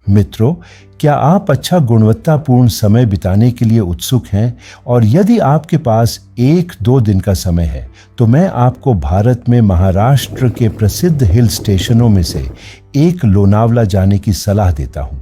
मित्रों, क्या आप अच्छा गुणवत्तापूर्ण समय बिताने के लिए उत्सुक हैं? और यदि आपके पास 1-2 दिन का समय है तो मैं आपको भारत में महाराष्ट्र के प्रसिद्ध हिल स्टेशनों में से एक लोनावला जाने की सलाह देता हूं।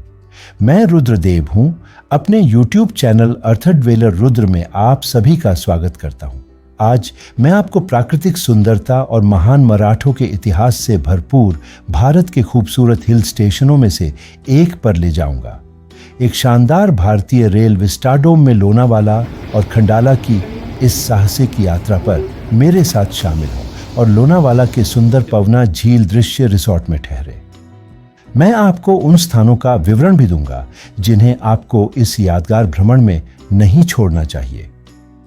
मैं रुद्रदेव हूं। अपने YouTube चैनल अर्थडवेलर रुद्र में आप सभी का स्वागत करता हूं। आज मैं आपको प्राकृतिक सुंदरता और महान मराठों के इतिहास से भरपूर भारत के खूबसूरत हिल स्टेशनों में से एक पर ले जाऊंगा। एक शानदार भारतीय रेल विस्टाडोम में लोनावाला और खंडाला की इस साहसिक यात्रा पर मेरे साथ शामिल हों और लोनावाला के सुंदर पवना झील दृश्य रिसोर्ट में ठहरे। मैं आपको उन स्थानों का विवरण भी दूंगा जिन्हें आपको इस यादगार भ्रमण में नहीं छोड़ना चाहिए।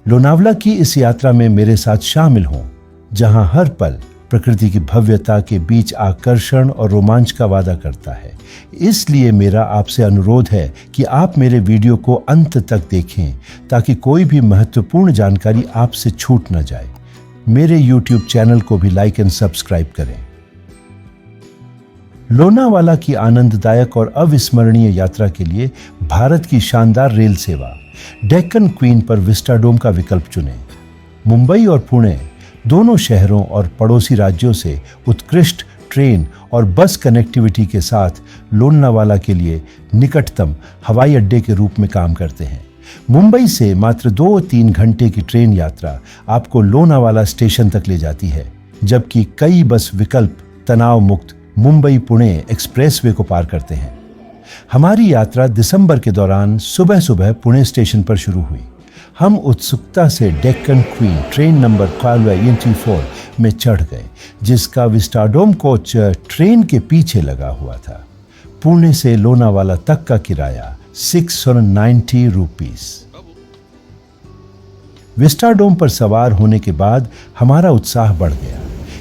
लोनावला की इस यात्रा में मेरे साथ शामिल हों, जहां हर पल प्रकृति की भव्यता के बीच आकर्षण और रोमांच का वादा करता है। इसलिए मेरा आपसे अनुरोध है कि आप मेरे वीडियो को अंत तक देखें ताकि कोई भी महत्वपूर्ण जानकारी आपसे छूट न जाए। मेरे YouTube चैनल को भी लाइक एंड सब्सक्राइब करें। लोनावाला की आनंददायक और अविस्मरणीय यात्रा के लिए भारत की शानदार रेल सेवा डेक्कन क्वीन पर विस्टाडोम का विकल्प चुनें। मुंबई और पुणे दोनों शहरों और पड़ोसी राज्यों से उत्कृष्ट ट्रेन और बस कनेक्टिविटी के साथ लोनावाला के लिए निकटतम हवाई अड्डे के रूप में काम करते हैं। मुंबई से मात्र 2-3 घंटे की ट्रेन यात्रा आपको लोनावाला स्टेशन तक ले जाती है, जबकि कई बस विकल्प तनाव मुक्त मुंबई पुणे एक्सप्रेसवे को पार करते हैं। हमारी यात्रा दिसंबर के दौरान सुबह सुबह पुणे स्टेशन पर शुरू हुई। हम उत्सुकता से डेक्कन क्वीन ट्रेन नंबर 12 में चढ़ गए, जिसका विस्टाडोम कोच ट्रेन के पीछे लगा हुआ था। पुणे से लोनावाला तक का किराया 690 रुपीस। विस्टाडोम पर सवार होने के बाद हमारा उत्साह बढ़ गया।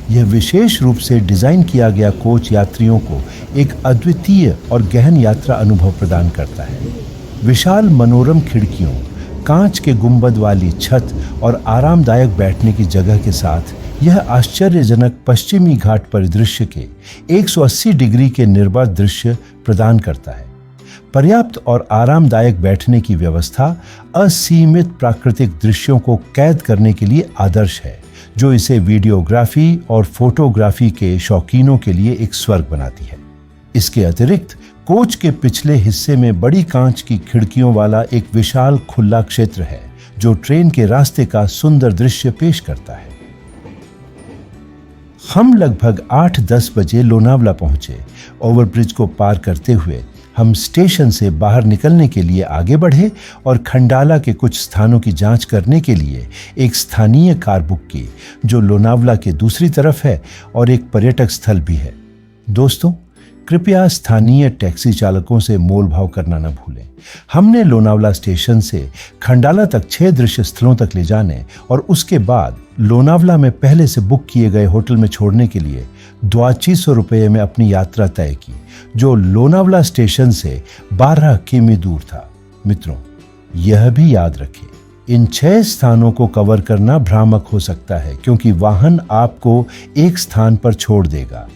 यह विशेष रूप से डिजाइन किया गया कोच यात्रियों को एक अद्वितीय और गहन यात्रा अनुभव प्रदान करता है। विशाल मनोरम खिड़कियों, कांच के गुंबद वाली छत और आरामदायक बैठने की जगह के साथ यह आश्चर्यजनक पश्चिमी घाट परिदृश्य के 180 डिग्री के निर्बाध दृश्य प्रदान करता है। पर्याप्त और आरामदायक बैठने की व्यवस्था असीमित प्राकृतिक दृश्यों को कैद करने के लिए आदर्श है, जो इसे वीडियोग्राफी और फोटोग्राफी के शौकीनों के लिए एक स्वर्ग बनाती है। इसके अतिरिक्त कोच के पिछले हिस्से में बड़ी कांच की खिड़कियों वाला एक विशाल खुला क्षेत्र है, जो ट्रेन के रास्ते का सुंदर दृश्य पेश करता है। हम लगभग 8-10 बजे लोनावला पहुंचे। ओवरब्रिज को पार करते हुए हम स्टेशन से बाहर निकलने के लिए आगे बढ़े और खंडाला के कुछ स्थानों की जांच करने के लिए एक स्थानीय कार बुक की, जो लोनावला के दूसरी तरफ है और एक पर्यटक स्थल भी है। दोस्तों, कृपया स्थानीय टैक्सी चालकों से मोल भाव करना न भूलें। हमने लोनावला स्टेशन से खंडाला तक 6 दृश्य स्थलों तक ले जाने और उसके बाद लोनावला में पहले से बुक किए गए होटल में छोड़ने के लिए 2,200 रुपये में अपनी यात्रा तय की, जो लोनावला स्टेशन से 12 किमी दूर था। मित्रों, यह भी याद रखें, इन 6 स्थानों को कवर करना भ्रामक हो सकता है, क्योंकि वाहन आपको एक स्थान पर छोड़ देगा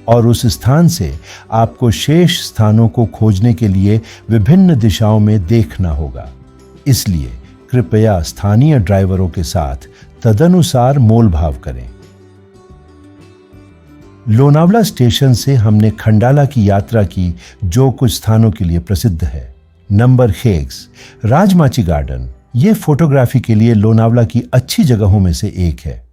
और उस स्थान से आपको शेष स्थानों को खोजने के लिए विभिन्न दिशाओं में देखना होगा। इसलिए कृपया स्थानीय ड्राइवरों के साथ तदनुसार मोल भाव करें। लोनावला स्टेशन से हमने खंडाला की यात्रा की, जो कुछ स्थानों के लिए प्रसिद्ध है। नंबर हेग्स राजमाची गार्डन, ये फोटोग्राफी के लिए लोनावला की अच्छी जगहों में से एक है।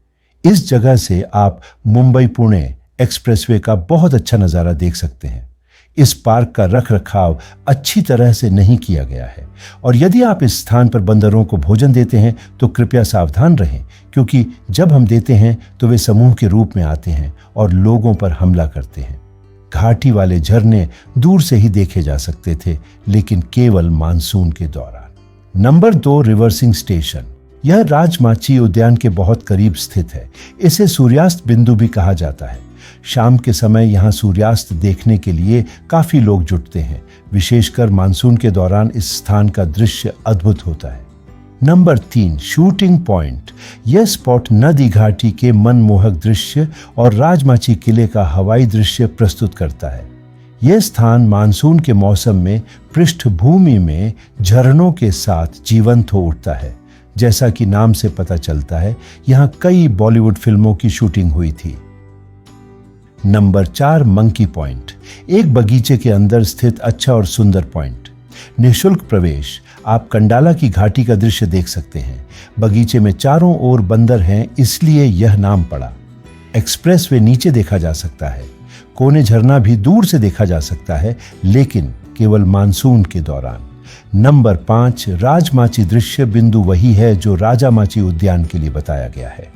इस जगह से आप मुंबई पुणे एक्सप्रेसवे का बहुत अच्छा नज़ारा देख सकते हैं। इस पार्क का रखरखाव अच्छी तरह से नहीं किया गया है और यदि आप इस स्थान पर बंदरों को भोजन देते हैं तो कृपया सावधान रहें, क्योंकि जब हम देते हैं तो वे समूह के रूप में आते हैं और लोगों पर हमला करते हैं। घाटी वाले झरने दूर से ही देखे जा सकते थे, लेकिन केवल मानसून के दौरान। नंबर 2 रिवर्सिंग स्टेशन, यह राजमाची उद्यान के बहुत करीब स्थित है। इसे सूर्यास्त बिंदु भी कहा जाता है। शाम के समय यहाँ सूर्यास्त देखने के लिए काफी लोग जुटते हैं। विशेषकर मानसून के दौरान इस स्थान का दृश्य अद्भुत होता है। नंबर 3 शूटिंग पॉइंट, यह स्पॉट नदी घाटी के मनमोहक दृश्य और राजमाची किले का हवाई दृश्य प्रस्तुत करता है। यह स्थान मानसून के मौसम में पृष्ठभूमि में झरनों के साथ जीवंत हो उठता है। जैसा कि नाम से पता चलता है, यहां कई बॉलीवुड फिल्मों की शूटिंग हुई थी। नंबर 4, मंकी पॉइंट, एक बगीचे के अंदर स्थित अच्छा और सुंदर पॉइंट। निःशुल्क प्रवेश, आप कंडाला की घाटी का दृश्य देख सकते हैं। बगीचे में चारों ओर बंदर हैं, इसलिए यह नाम पड़ा। एक्सप्रेसवे नीचे देखा जा सकता है। कोने झरना भी दूर से देखा जा सकता है, लेकिन केवल मानसून के दौरान। नंबर 5, राजमाची दृश्य बिंदु वही है जो राजामाची उद्यान के लिए बताया गया है।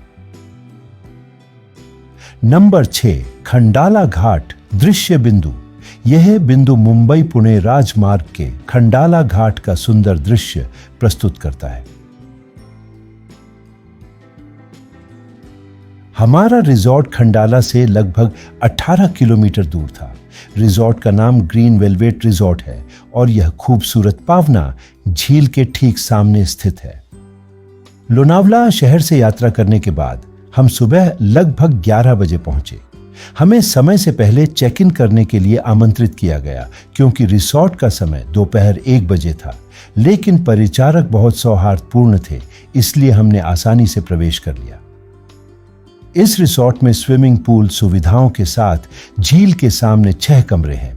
नंबर 6, खंडाला घाट दृश्य बिंदु। यह बिंदु मुंबई पुणे राजमार्ग के खंडाला घाट का सुंदर दृश्य प्रस्तुत करता है। हमारा रिजॉर्ट खंडाला से लगभग 18 किलोमीटर दूर था। रिजॉर्ट का नाम ग्रीन वेलवेट रिजॉर्ट है और यह खूबसूरत पावना झील के ठीक सामने स्थित है। लोनावला शहर से यात्रा करने के बाद हम सुबह लगभग 11 बजे पहुंचे। हमें समय से पहले चेक इन करने के लिए आमंत्रित किया गया क्योंकि रिसॉर्ट का समय दोपहर 1 बजे था, लेकिन परिचारक बहुत सौहार्दपूर्ण थे, इसलिए हमने आसानी से प्रवेश कर लिया। इस रिसॉर्ट में स्विमिंग पूल सुविधाओं के साथ झील के सामने 6 कमरे हैं।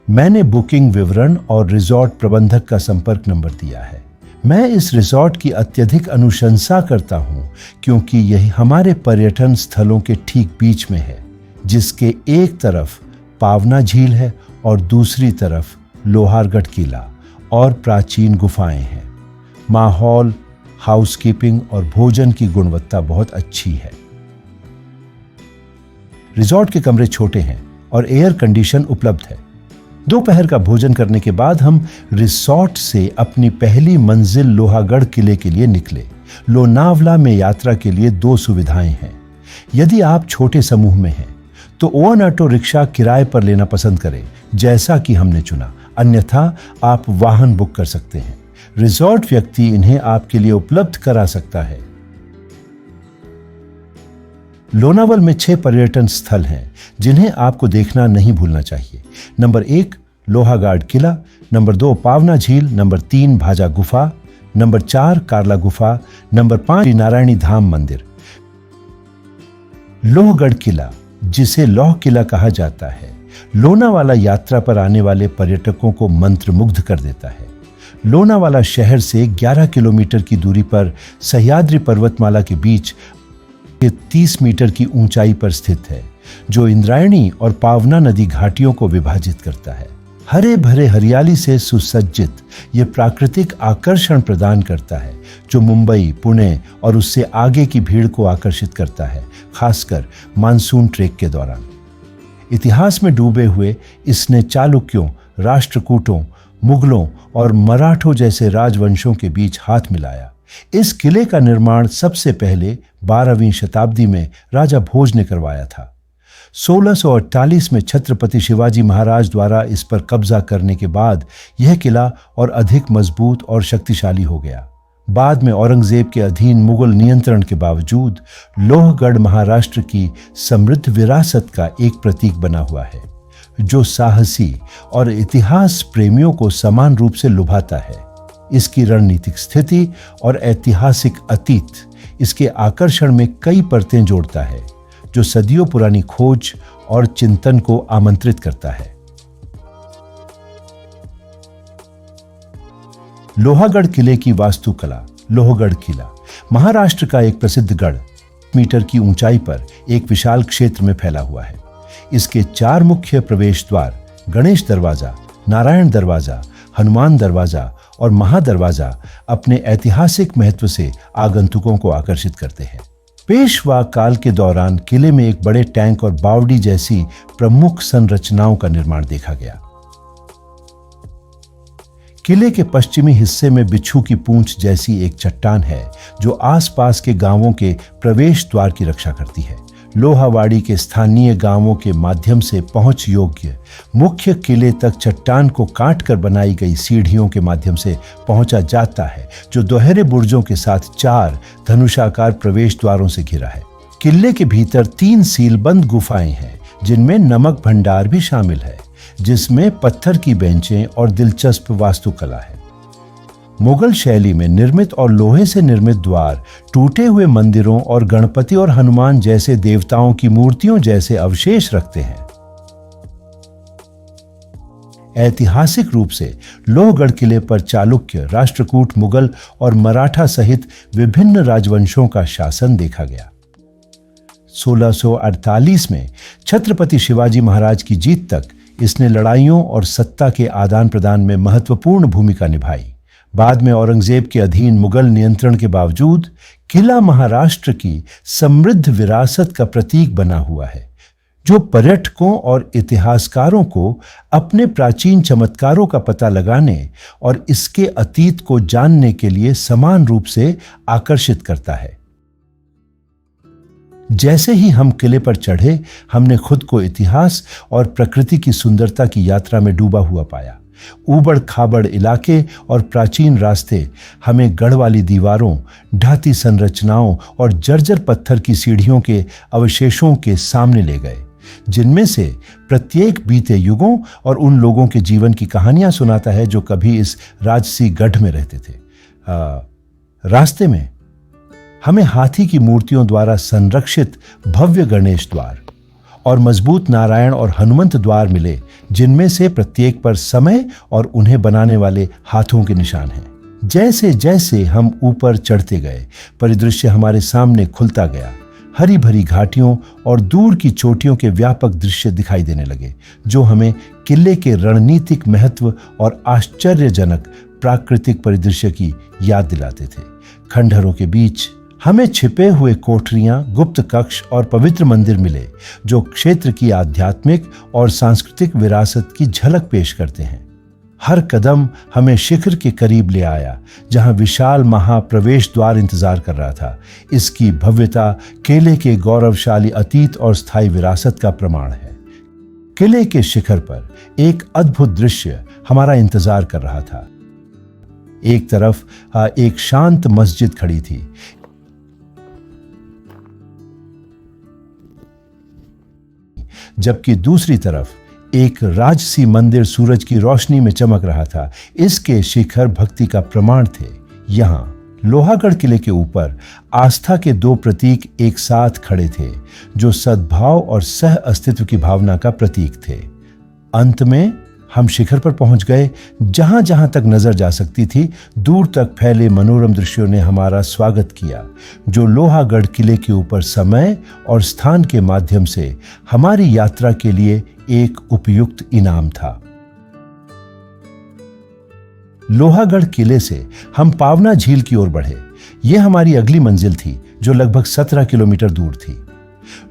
मैंने बुकिंग विवरण और रिसॉर्ट प्रबंधक का संपर्क नंबर दिया है। मैं इस रिसॉर्ट की अत्यधिक अनुशंसा करता हूं क्योंकि यह हमारे पर्यटन स्थलों के ठीक बीच में है, जिसके एक तरफ पावना झील है और दूसरी तरफ लोहारगढ़ किला और प्राचीन गुफाएं हैं। माहौल, हाउसकीपिंग और भोजन की गुणवत्ता बहुत अच्छी है। रिसॉर्ट के कमरे छोटे हैं और एयर कंडीशन उपलब्ध है। दोपहर का भोजन करने के बाद हम रिसॉर्ट से अपनी पहली मंजिल लोहागढ़ किले के लिए निकले। लोनावला में यात्रा के लिए 2 सुविधाएं हैं। यदि आप छोटे समूह में हैं तो ओन ऑटो रिक्शा किराए पर लेना पसंद करें, जैसा कि हमने चुना। अन्यथा आप वाहन बुक कर सकते हैं। रिसॉर्ट व्यक्ति इन्हें आपके लिए उपलब्ध करा सकता है। लोनावल में 6 पर्यटन स्थल हैं जिन्हें आपको देखना नहीं भूलना चाहिए। नंबर 1, लोहागढ़ किला। नंबर 2, पावना झील। नंबर 3, भाजा गुफा। नंबर 4, कार्ला गुफा। नंबर 5, नारायणी धाम मंदिर। लोहगढ़ किला, जिसे लौह किला कहा जाता है, लोनावाला यात्रा पर आने वाले पर्यटकों को मंत्रमुग्ध कर देता है। लोनावाला शहर से 11 किलोमीटर की दूरी पर सह्याद्री पर्वतमाला के बीच 30 मीटर की ऊंचाई पर स्थित है, जो इंद्रायणी और पावना नदी घाटियों को विभाजित करता है। हरे भरे हरियाली से सुसज्जित यह प्राकृतिक आकर्षण प्रदान करता है, जो मुंबई, पुणे और उससे आगे की भीड़ को आकर्षित करता है, खासकर मानसून ट्रेक के दौरान। इतिहास में डूबे हुए इसने चालुक्यों, राष्ट्रकूटों, मुगलों और मराठों जैसे राजवंशों के बीच हाथ मिलाया। इस किले का निर्माण सबसे पहले 12वीं शताब्दी में राजा भोज ने करवाया था। 1648 में छत्रपति शिवाजी महाराज द्वारा इस पर कब्जा करने के बाद यह किला और अधिक मजबूत और शक्तिशाली हो गया। बाद में औरंगजेब के अधीन मुगल नियंत्रण के बावजूद लोहगढ़ महाराष्ट्र की समृद्ध विरासत का एक प्रतीक बना हुआ है, जो साहसी और इतिहास प्रेमियों को समान रूप से लुभाता है। इसकी रणनीतिक स्थिति और ऐतिहासिक अतीत इसके आकर्षण में कई परतें जोड़ता है, जो सदियों पुरानी खोज और चिंतन को आमंत्रित करता है। लोहागढ़ किले की वास्तुकला। लोहगढ़ किला महाराष्ट्र का एक प्रसिद्ध गढ़ मीटर की ऊंचाई पर एक विशाल क्षेत्र में फैला हुआ है। इसके 4 मुख्य प्रवेश द्वार, गणेश दरवाजा, नारायण दरवाजा, हनुमान दरवाजा और महादरवाजा, अपने ऐतिहासिक महत्व से आगंतुकों को आकर्षित करते हैं। पेशवा काल के दौरान किले में एक बड़े टैंक और बावड़ी जैसी प्रमुख संरचनाओं का निर्माण देखा गया। किले के पश्चिमी हिस्से में बिच्छू की पूंछ जैसी एक चट्टान है, जो आसपास के गांवों के प्रवेश द्वार की रक्षा करती है। लोहावाड़ी के स्थानीय गांवों के माध्यम से पहुंच योग्य मुख्य किले तक चट्टान को काटकर बनाई गई सीढ़ियों के माध्यम से पहुंचा जाता है, जो दोहरे बुर्जों के साथ 4 धनुषाकार प्रवेश द्वारों से घिरा है। किले के भीतर 3 सीलबंद गुफाएं हैं, जिनमें नमक भंडार भी शामिल है। जिसमें पत्थर की बेंचें और दिलचस्प वास्तुकला है। मुगल शैली में निर्मित और लोहे से निर्मित द्वार टूटे हुए मंदिरों और गणपति और हनुमान जैसे देवताओं की मूर्तियों जैसे अवशेष रखते हैं। ऐतिहासिक रूप से लोहगढ़ किले पर चालुक्य, राष्ट्रकूट, मुगल और मराठा सहित विभिन्न राजवंशों का शासन देखा गया। 1648 में छत्रपति शिवाजी महाराज की जीत तक इसने लड़ाइयों और सत्ता के आदान प्रदान में महत्वपूर्ण भूमिका निभाई। बाद में औरंगजेब के अधीन मुगल नियंत्रण के बावजूद किला महाराष्ट्र की समृद्ध विरासत का प्रतीक बना हुआ है, जो पर्यटकों और इतिहासकारों को अपने प्राचीन चमत्कारों का पता लगाने और इसके अतीत को जानने के लिए समान रूप से आकर्षित करता है। जैसे ही हम किले पर चढ़े, हमने खुद को इतिहास और प्रकृति की सुंदरता की यात्रा में डूबा हुआ पाया। ऊबड़ खाबड़ इलाके और प्राचीन रास्ते हमें गढ़ वाली दीवारों, ढाती संरचनाओं और जर्जर पत्थर की सीढ़ियों के अवशेषों के सामने ले गए, जिनमें से प्रत्येक बीते युगों और उन लोगों के जीवन की कहानियां सुनाता है जो कभी इस राजसी गढ़ में रहते थे। रास्ते में हमें हाथी की मूर्तियों द्वारा संरक्षित भव्य गणेश द्वार और मजबूत नारायण और हनुमंत द्वार मिले, जिनमें से प्रत्येक पर समय और उन्हें बनाने वाले हाथों के निशान हैं। जैसे जैसे हम ऊपर चढ़ते गए, परिदृश्य हमारे सामने खुलता गया। हरी भरी घाटियों और दूर की चोटियों के व्यापक दृश्य दिखाई देने लगे, जो हमें किले के रणनीतिक महत्व और आश्चर्यजनक प्राकृतिक परिदृश्य की याद दिलाते थे। खंडहरों के बीच हमें छिपे हुए कोठरियां, गुप्त कक्ष और पवित्र मंदिर मिले, जो क्षेत्र की आध्यात्मिक और सांस्कृतिक विरासत की झलक पेश करते हैं। हर कदम हमें शिखर के करीब ले आया, जहां विशाल महाप्रवेश द्वार इंतजार कर रहा था। इसकी भव्यता किले के गौरवशाली अतीत और स्थायी विरासत का प्रमाण है। किले के शिखर पर एक अद्भुत दृश्य हमारा इंतजार कर रहा था। एक तरफ एक शांत मस्जिद खड़ी थी, जबकि दूसरी तरफ एक राजसी मंदिर सूरज की रोशनी में चमक रहा था। इसके शिखर भक्ति का प्रमाण थे। यहाँ लोहागढ़ किले के ऊपर आस्था के दो प्रतीक एक साथ खड़े थे, जो सद्भाव और सह अस्तित्व की भावना का प्रतीक थे। अंत में हम शिखर पर पहुंच गए, जहां जहां तक नजर जा सकती थी, दूर तक फैले मनोरम दृश्यों ने हमारा स्वागत किया, जो लोहागढ़ किले के ऊपर समय और स्थान के माध्यम से हमारी यात्रा के लिए एक उपयुक्त इनाम था। लोहागढ़ किले से हम पावना झील की ओर बढ़े। यह हमारी अगली मंजिल थी, जो लगभग 17 किलोमीटर दूर थी।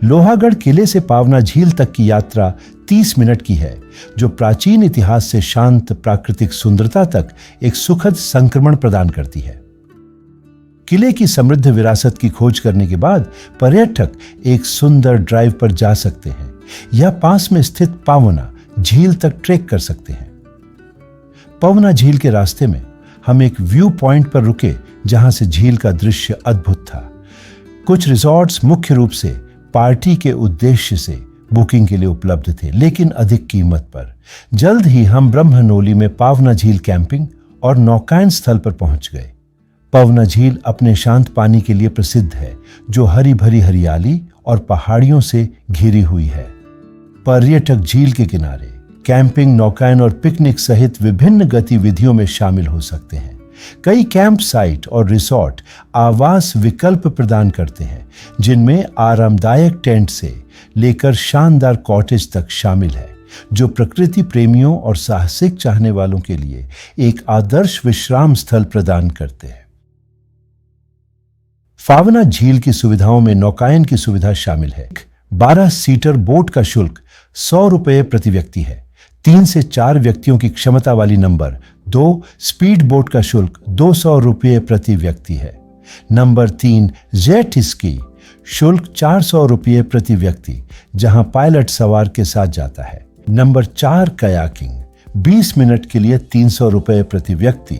लोहागढ़ किले से पावना झील तक की यात्रा 30 मिनट की है, जो प्राचीन इतिहास से शांत प्राकृतिक सुंदरता तक एक सुखद संक्रमण प्रदान करती है। किले की समृद्ध विरासत की खोज करने के बाद पर्यटक एक सुंदर ड्राइव पर जा सकते हैं या पास में स्थित पावना झील तक ट्रेक कर सकते हैं। पावना झील के रास्ते में हम एक व्यू पॉइंट पर रुके, जहां से झील का दृश्य अद्भुत था। कुछ रिसॉर्ट्स मुख्य रूप से पार्टी के उद्देश्य से बुकिंग के लिए उपलब्ध थे, लेकिन अधिक कीमत पर। जल्द ही हम ब्रह्मनोली में पावना झील कैंपिंग और नौकायन स्थल पर पहुंच गए। पावना झील अपने शांत पानी के लिए प्रसिद्ध है, जो हरी भरी हरियाली और पहाड़ियों से घिरी हुई है। पर्यटक झील के किनारे कैंपिंग, नौकायन और पिकनिक सहित विभिन्न गतिविधियों में शामिल हो सकते हैं। कई कैंप साइट और रिसॉर्ट आवास विकल्प प्रदान करते हैं, जिनमें आरामदायक टेंट से लेकर शानदार कॉटेज तक शामिल है, जो प्रकृति प्रेमियों और साहसिक चाहने वालों के लिए एक आदर्श विश्राम स्थल प्रदान करते हैं। पावना झील की सुविधाओं में नौकायन की सुविधा शामिल है। 12 सीटर बोट का शुल्क 100 रुपये प्रति व्यक्ति है। 3 से 4 व्यक्तियों की क्षमता वाली नंबर 2 स्पीड बोट का शुल्क 200 रुपये प्रति व्यक्ति है। नंबर 3 जेट स्की शुल्क 400 रुपये प्रति व्यक्ति, जहां पायलट सवार के साथ जाता है। नंबर 4 कयाकिंग 20 मिनट के लिए 300 रुपये प्रति व्यक्ति।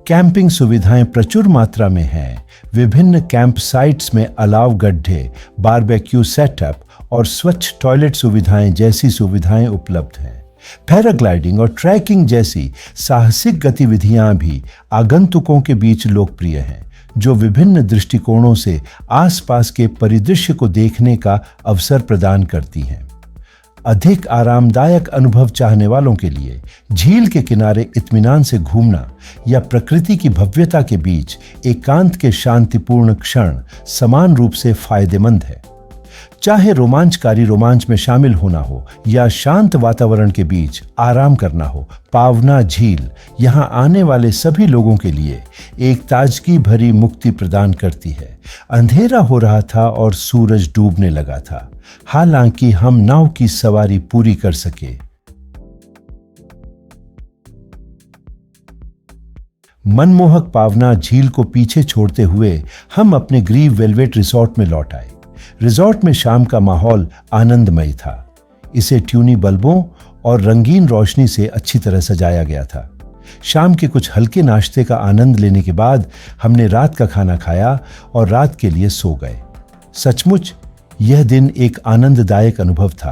कैंपिंग सुविधाएं प्रचुर मात्रा में हैं। विभिन्न कैंप साइट्स में अलाव गड्ढे, बारबेक्यू सेटअप और स्वच्छ टॉयलेट सुविधाएं जैसी सुविधाएं उपलब्ध हैं। पैराग्लाइडिंग और ट्रैकिंग जैसी साहसिक गतिविधियां भी आगंतुकों के बीच लोकप्रिय हैं, जो विभिन्न दृष्टिकोणों से आसपास के परिदृश्य को देखने का अवसर प्रदान करती हैं। अधिक आरामदायक अनुभव चाहने वालों के लिए झील के किनारे इत्मीनान से घूमना या प्रकृति की भव्यता के बीच एकांत के शांतिपूर्ण क्षण समान रूप से फायदेमंद है। चाहे रोमांचकारी रोमांच में शामिल होना हो या शांत वातावरण के बीच आराम करना हो, पावना झील यहां आने वाले सभी लोगों के लिए एक ताजगी भरी मुक्ति प्रदान करती है। अंधेरा हो रहा था और सूरज डूबने लगा था, हालांकि हम नाव की सवारी पूरी कर सके। मनमोहक पावना झील को पीछे छोड़ते हुए हम अपने ग्रीव वेलवेट रिसोर्ट में लौट आए। रिसोर्ट में शाम का माहौल आनंदमय था। इसे ट्यूनी बल्बों और रंगीन रोशनी से अच्छी तरह सजाया गया था। शाम के कुछ हल्के नाश्ते का आनंद लेने के बाद हमने रात का खाना खाया और रात के लिए सो गए। सचमुच यह दिन एक आनंददायक अनुभव था।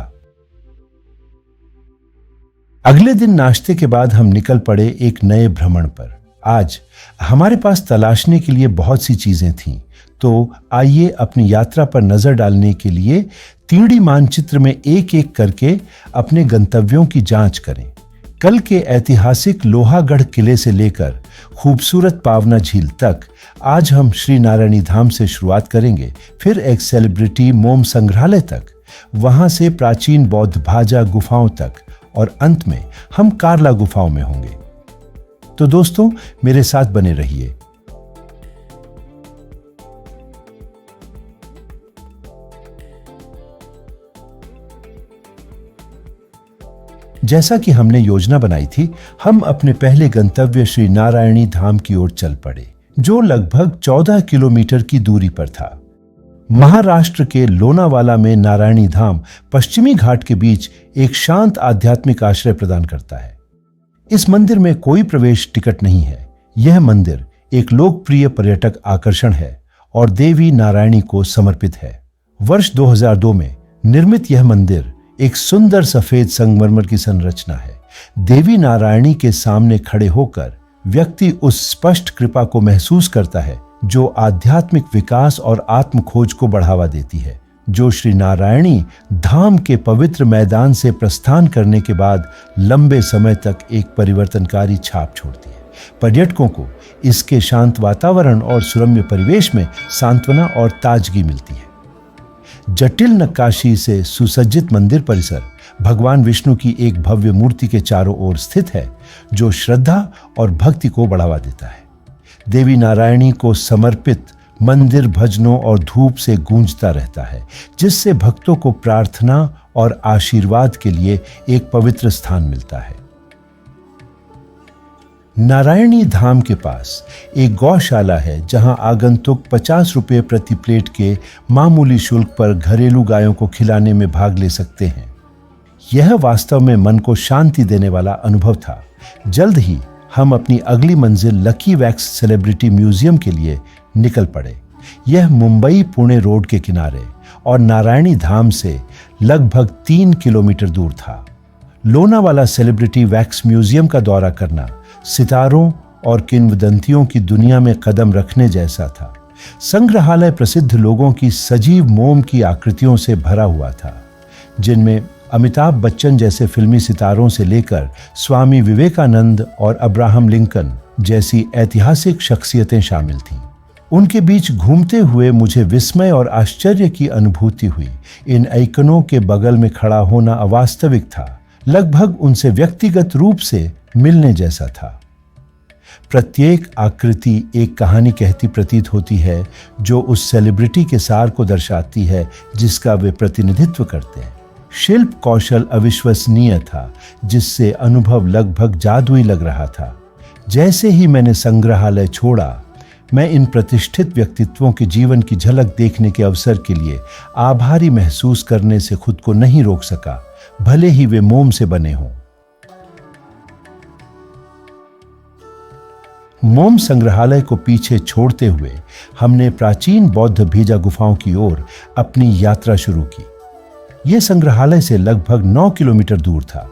अगले दिन नाश्ते के बाद हम निकल पड़े एक नए भ्रमण पर। आज हमारे पास तलाशने के लिए बहुत सी चीजें थीं, तो आइए अपनी यात्रा पर नजर डालने के लिए 3D मानचित्र में एक एक करके अपने गंतव्यों की जांच करें। कल के ऐतिहासिक लोहागढ़ किले से लेकर खूबसूरत पावना झील तक आज हम श्री नारायणी धाम से शुरुआत करेंगे, फिर एक सेलिब्रिटी मोम संग्रहालय तक, वहां से प्राचीन बौद्ध भाजा गुफाओं तक और अंत में हम कार्ला गुफाओं में होंगे। तो दोस्तों, मेरे साथ बने रहिए। जैसा कि हमने योजना बनाई थी, हम अपने पहले गंतव्य श्री नारायणी धाम की ओर चल पड़े, जो लगभग 14 किलोमीटर की दूरी पर था। महाराष्ट्र के लोनावाला में नारायणी धाम पश्चिमी घाट के बीच एक शांत आध्यात्मिक आश्रय प्रदान करता है। इस मंदिर में कोई प्रवेश टिकट नहीं है। यह मंदिर एक लोकप्रिय पर्यटक आकर्षण है और देवी नारायणी को समर्पित है। वर्ष 2002 में निर्मित यह मंदिर एक सुंदर सफेद संगमरमर की संरचना है। देवी नारायणी के सामने खड़े होकर व्यक्ति उस स्पष्ट कृपा को महसूस करता है जो आध्यात्मिक विकास और आत्म खोज को बढ़ावा देती है, जो श्री नारायणी धाम के पवित्र मैदान से प्रस्थान करने के बाद लंबे समय तक एक परिवर्तनकारी छाप छोड़ती है। पर्यटकों को इसके शांत वातावरण और सुरम्य परिवेश में सांत्वना और ताजगी मिलती है। जटिल नक्काशी से सुसज्जित मंदिर परिसर भगवान विष्णु की एक भव्य मूर्ति के चारों ओर स्थित है, जो श्रद्धा और भक्ति को बढ़ावा देता है। देवी नारायणी को समर्पित मंदिर भजनों और धूप से गूंजता रहता है, जिससे भक्तों को प्रार्थना और आशीर्वाद के लिए एक पवित्र स्थान मिलता है। नारायणी धाम के पास एक गौशाला है, जहां आगंतुक 50 रुपये प्रति प्लेट के मामूली शुल्क पर घरेलू गायों को खिलाने में भाग ले सकते हैं। यह वास्तव में मन को शांति देने वाला अनुभव था। जल्द ही हम अपनी अगली मंजिल लकी वैक्स सेलिब्रिटी म्यूजियम के लिए निकल पड़े। यह मुंबई पुणे रोड के किनारे और नारायणी धाम से लगभग 3 किलोमीटर दूर था। लोनावाला सेलिब्रिटी वैक्स म्यूजियम का दौरा करना सितारों और किंवदंतियों की दुनिया में कदम रखने जैसा था। संग्रहालय प्रसिद्ध लोगों की सजीव मोम की आकृतियों से भरा हुआ था, जिनमें अमिताभ बच्चन जैसे फिल्मी सितारों से लेकर स्वामी विवेकानंद और अब्राहम लिंकन जैसी ऐतिहासिक शख्सियतें शामिल थीं। उनके बीच घूमते हुए मुझे विस्मय और आश्चर्य की अनुभूति हुई। इन आइकनों के बगल में खड़ा होना अवास्तविक था, लगभग उनसे व्यक्तिगत रूप से मिलने जैसा था। प्रत्येक आकृति एक कहानी कहती प्रतीत होती है, जो उस सेलिब्रिटी के सार को दर्शाती है जिसका वे प्रतिनिधित्व करते हैं। शिल्प कौशल अविश्वसनीय था, जिससे अनुभव लगभग जादुई लग रहा था। जैसे ही मैंने संग्रहालय छोड़ा, मैं इन प्रतिष्ठित व्यक्तित्वों के जीवन की झलक देखने के अवसर के लिए आभारी महसूस करने से खुद को नहीं रोक सका, भले ही वे मोम से बने हों। मोम संग्रहालय को पीछे छोड़ते हुए हमने प्राचीन बौद्ध भीजा गुफाओं की ओर अपनी यात्रा शुरू की। यह संग्रहालय से लगभग 9 किलोमीटर दूर था।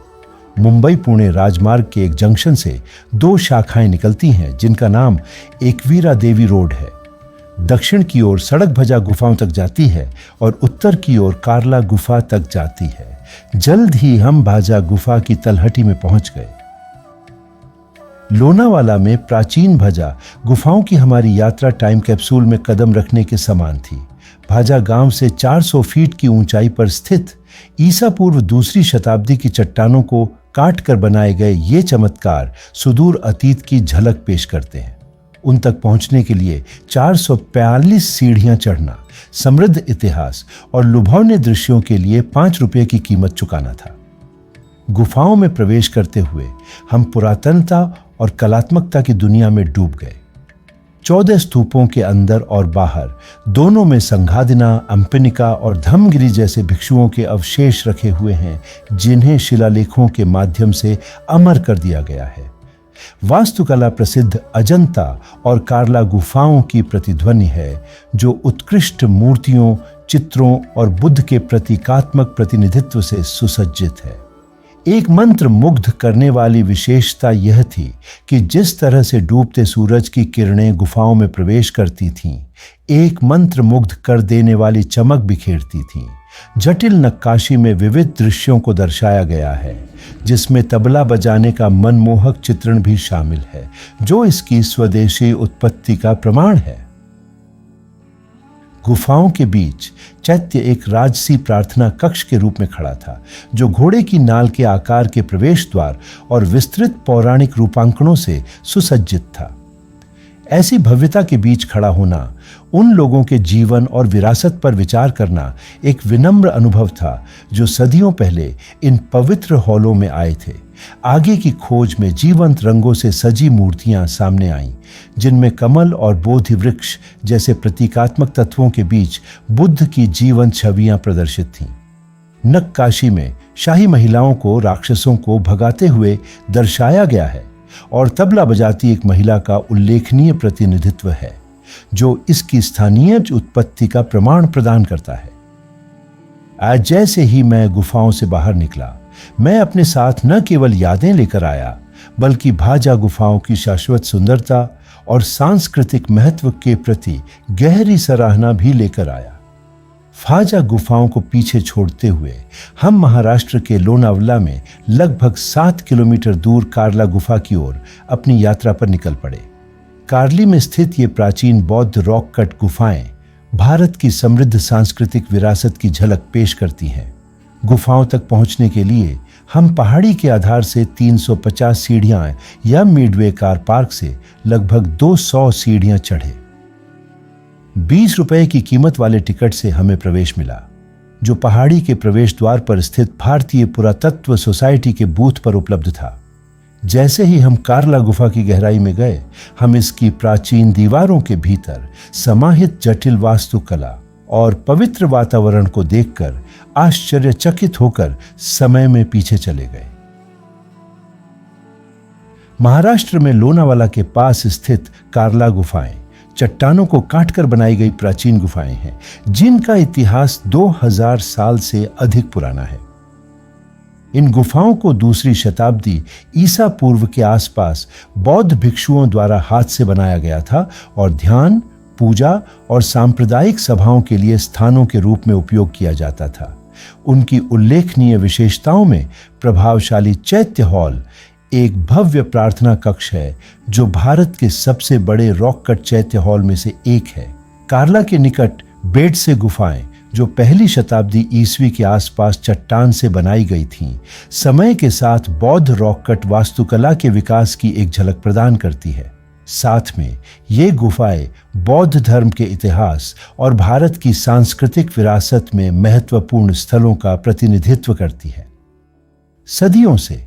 मुंबई पुणे राजमार्ग के एक जंक्शन से 2 शाखाएं निकलती हैं, जिनका नाम एकवीरा देवी रोड है। दक्षिण की ओर सड़क भजा गुफाओं तक जाती है और उत्तर की ओर कार्ला गुफा तक जाती है। जल्द ही हम भाजा गुफा की तलहटी में पहुंच गए। लोनावाला में प्राचीन भजा गुफाओं की हमारी यात्रा टाइम कैप्सूल में कदम रखने के समान थी। भाजा गांव से 400 फीट की ऊंचाई पर स्थित ईसा पूर्व दूसरी शताब्दी की चट्टानों को काट कर बनाए गए ये चमत्कार सुदूर अतीत की झलक पेश करते हैं। उन तक पहुंचने के लिए 442 सीढ़ियां चढ़ना, समृद्ध इतिहास और लुभावने दृश्यों के लिए 5 रुपये की कीमत चुकाना था। गुफाओं में प्रवेश करते हुए हम पुरातनता और कलात्मकता की दुनिया में डूब गए। 14 स्तूपों के अंदर और बाहर दोनों में संघादिना, अम्पिनिका और धम्मगिरी जैसे भिक्षुओं के अवशेष रखे हुए हैं, जिन्हें शिलालेखों के माध्यम से अमर कर दिया गया है। वास्तुकला प्रसिद्ध अजंता और कार्ला गुफाओं की प्रतिध्वनि है, जो उत्कृष्ट मूर्तियों, चित्रों और बुद्ध के प्रतीकात्मक प्रतिनिधित्व से सुसज्जित है। एक मंत्र मुग्ध करने वाली विशेषता यह थी कि जिस तरह से डूबते सूरज की किरणें गुफाओं में प्रवेश करती थीं, एक मंत्र मुग्ध कर देने वाली चमक बिखेरती थीं। जटिल नक्काशी में विविध दृश्यों को दर्शाया गया है, जिसमें तबला बजाने का मनमोहक चित्रण भी शामिल है, जो इसकी स्वदेशी उत्पत्ति का प्रमाण है। गुफाओं के बीच चैत्य एक राजसी प्रार्थना कक्ष के रूप में खड़ा था, जो घोड़े की नाल के आकार के प्रवेश द्वार और विस्तृत पौराणिक रूपांकनों से सुसज्जित था। ऐसी भव्यता के बीच खड़ा होना, उन लोगों के जीवन और विरासत पर विचार करना एक विनम्र अनुभव था, जो सदियों पहले इन पवित्र हॉलों में आए थे। आगे की खोज में जीवंत रंगों से सजी मूर्तियां सामने आईं, जिनमें कमल और बोधि वृक्ष जैसे प्रतीकात्मक तत्वों के बीच बुद्ध की जीवंत छवियां प्रदर्शित थीं। नक्काशी में शाही महिलाओं को राक्षसों को भगाते हुए दर्शाया गया है और तबला बजाती एक महिला का उल्लेखनीय प्रतिनिधित्व है, जो इसकी स्थानीय उत्पत्ति का प्रमाण प्रदान करता है। आज जैसे ही मैं गुफाओं से बाहर निकला, मैं अपने साथ न केवल यादें लेकर आया, बल्कि भाजा गुफाओं की शाश्वत सुंदरता और सांस्कृतिक महत्व के प्रति गहरी सराहना भी लेकर आया। भाजा गुफाओं को पीछे छोड़ते हुए हम महाराष्ट्र के लोनावला में लगभग 7 किलोमीटर दूर कार्ला गुफा की ओर अपनी यात्रा पर निकल पड़े। कार्ली में स्थित ये प्राचीन बौद्ध रॉक कट गुफाएं भारत की समृद्ध सांस्कृतिक विरासत की झलक पेश करती हैं। गुफाओं तक पहुंचने के लिए हम पहाड़ी के आधार से 350 सीढ़ियां या मिडवे कार पार्क से लगभग 200 सीढ़ियां चढ़े। 20 रुपए की कीमत वाले टिकट से हमें प्रवेश मिला, जो पहाड़ी के प्रवेश द्वार पर स्थित भारतीय पुरातत्व सोसाइटी के बूथ पर उपलब्ध था। जैसे ही हम कार्ला गुफा की गहराई में गए, हम इसकी प्राचीन दीवारों के भीतर समाहित जटिल वास्तुकला और पवित्र वातावरण को देखकर आश्चर्यचकित होकर समय में पीछे चले गए। महाराष्ट्र में लोनावाला के पास स्थित कार्ला गुफाएं चट्टानों को काटकर बनाई गई प्राचीन गुफाएं हैं, जिनका इतिहास 2000 साल से अधिक पुराना है। इन गुफाओं को दूसरी शताब्दी ईसा पूर्व के आसपास बौद्ध भिक्षुओं द्वारा हाथ से बनाया गया था और ध्यान, पूजा और सांप्रदायिक सभाओं के लिए स्थानों के रूप में उपयोग किया जाता था। उनकी उल्लेखनीय विशेषताओं में प्रभावशाली चैत्य हॉल एक भव्य प्रार्थना कक्ष है, जो भारत के सबसे बड़े रॉक कट चैत्य हॉल में से एक है। कार्ला के निकट बेडसे गुफाएं, जो पहली शताब्दी ईस्वी के आसपास चट्टान से बनाई गई थीं, समय के साथ बौद्ध रॉक कट वास्तुकला के विकास की एक झलक प्रदान करती है। साथ में ये गुफाएं बौद्ध धर्म के इतिहास और भारत की सांस्कृतिक विरासत में महत्वपूर्ण स्थलों का प्रतिनिधित्व करती है। सदियों से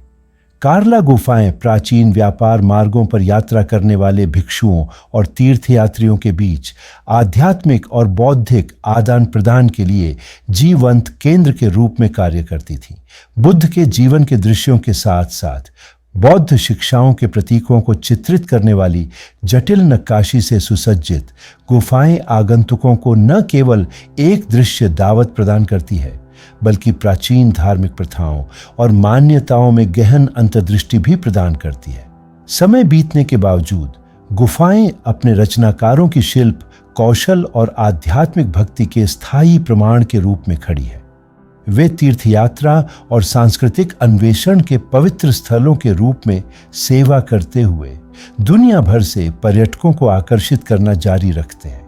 कार्ला गुफाएं प्राचीन व्यापार मार्गों पर यात्रा करने वाले भिक्षुओं और तीर्थयात्रियों के बीच आध्यात्मिक और बौद्धिक आदान प्रदान के लिए जीवंत केंद्र के रूप में कार्य करती थीं। बुद्ध के जीवन के दृश्यों के साथ साथ बौद्ध शिक्षाओं के प्रतीकों को चित्रित करने वाली जटिल नक्काशी से सुसज्जित गुफाएं आगंतुकों को न केवल एक दृश्य दावत प्रदान करती है, बल्कि प्राचीन धार्मिक प्रथाओं और मान्यताओं में गहन अंतर्दृष्टि भी प्रदान करती है। समय बीतने के बावजूद गुफाएं अपने रचनाकारों की शिल्प कौशल और आध्यात्मिक भक्ति के स्थायी प्रमाण के रूप में खड़ी है। वे तीर्थयात्रा और सांस्कृतिक अन्वेषण के पवित्र स्थलों के रूप में सेवा करते हुए दुनिया भर से पर्यटकों को आकर्षित करना जारी रखते हैं।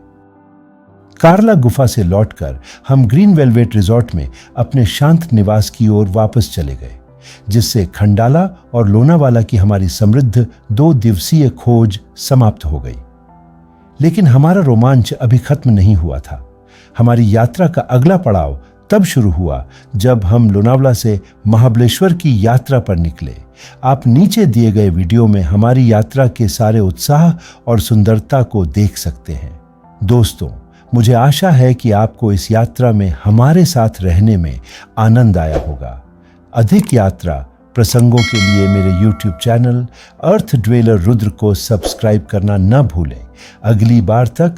कार्ला गुफा से लौटकर हम ग्रीन वेलवेट रिजॉर्ट में अपने शांत निवास की ओर वापस चले गए, जिससे खंडाला और लोनावाला की हमारी समृद्ध 2 दिवसीय खोज समाप्त हो गई। लेकिन हमारा रोमांच अभी खत्म नहीं हुआ था। हमारी यात्रा का अगला पड़ाव तब शुरू हुआ जब हम लोनावला से महाबलेश्वर की यात्रा पर निकले। आप नीचे दिए गए वीडियो में हमारी यात्रा के सारे उत्साह और सुंदरता को देख सकते हैं। दोस्तों, मुझे आशा है कि आपको इस यात्रा में हमारे साथ रहने में आनंद आया होगा। अधिक यात्रा प्रसंगों के लिए मेरे YouTube चैनल अर्थ ड्वेलर रुद्र को सब्सक्राइब करना न भूलें। अगली बार तक